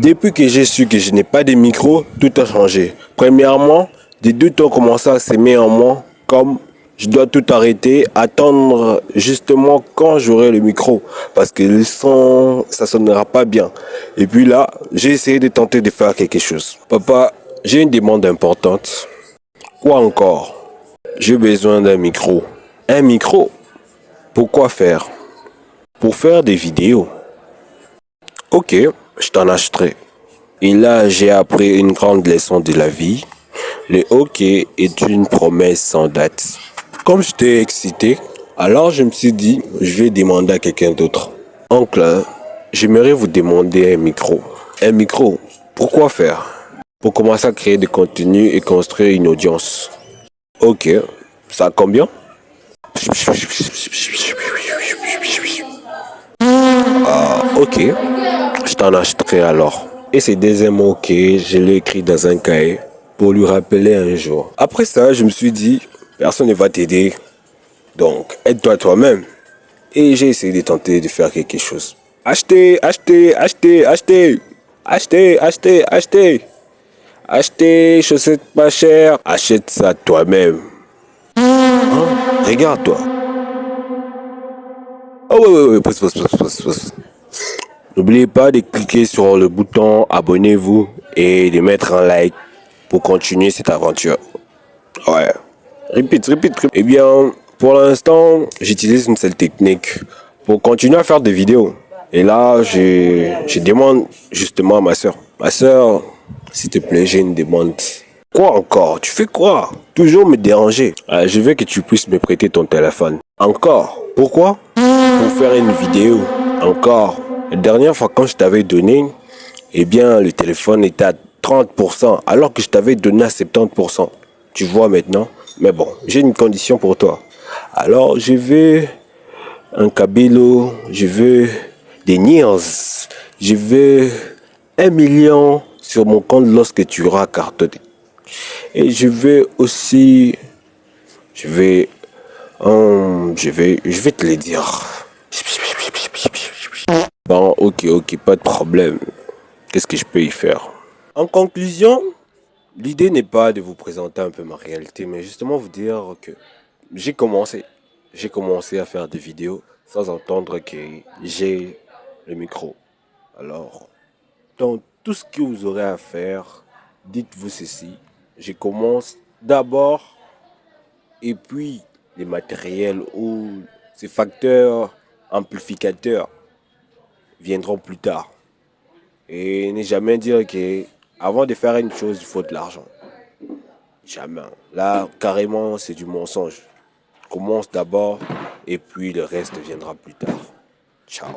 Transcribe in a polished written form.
Depuis que j'ai su que je n'ai pas de micro, tout a changé. Premièrement, des doutes ont commencé à s'aimer en moi, comme je dois tout arrêter, attendre justement quand j'aurai le micro, parce que le son, ça sonnera pas bien. Et puis là, j'ai essayé de tenter de faire quelque chose. Papa, j'ai une demande importante. Quoi encore? J'ai besoin d'un micro. Un micro? Pourquoi faire? Pour faire des vidéos. Ok, je t'en achèterai. Et là, j'ai appris une grande leçon de la vie. Le hockey est une promesse sans date. Comme j'étais excité, alors je me suis dit, je vais demander à quelqu'un d'autre. Oncle, j'aimerais vous demander un micro. Un micro, pourquoi faire? Pour commencer à créer du contenu et construire une audience. Ok, ça a combien? Ok, je t'en achèterai alors. Et ces deuxième mots que je l'ai écrit dans un cahier pour lui rappeler un jour. Après ça, je me suis dit, personne ne va t'aider, donc aide-toi toi-même. Et j'ai essayé de tenter de faire quelque chose. Achetez, achetez, achetez, achetez, achetez, achetez, achetez, achetez, chaussettes pas chères, achète ça toi-même. Regarde-toi. Oh ouais, pause. N'oubliez pas de cliquer sur le bouton abonnez-vous et de mettre un like pour continuer cette aventure. Ouais. Répète. Eh bien, pour l'instant, j'utilise une seule technique pour continuer à faire des vidéos. Et là, je demande justement à ma soeur. Ma soeur, s'il te plaît, j'ai une demande. Quoi encore? Tu fais quoi? Toujours me déranger. Je veux que tu puisses me prêter ton téléphone. Encore? Pourquoi? Pour faire une vidéo. Encore? La dernière fois quand je t'avais donné, eh bien, le téléphone était à 30%, alors que je t'avais donné à 70%. Tu vois maintenant? Mais bon, j'ai une condition pour toi. Alors, je veux un cabello, je veux des nears, je veux 1 million sur mon compte lorsque tu auras cartonné. Et je veux aussi, je vais te le dire. Bon, ok, pas de problème. Qu'est-ce que je peux y faire? En conclusion, l'idée n'est pas de vous présenter un peu ma réalité, mais justement vous dire que j'ai commencé. J'ai commencé à faire des vidéos sans entendre que j'ai le micro. Alors, dans tout ce que vous aurez à faire, dites-vous ceci. Je commence d'abord et puis les matériels ou ces facteurs amplificateurs viendront plus tard. Et ne jamais dire que avant de faire une chose, il faut de l'argent. Jamais. Là, carrément, c'est du mensonge. Commence d'abord et puis le reste viendra plus tard. Ciao.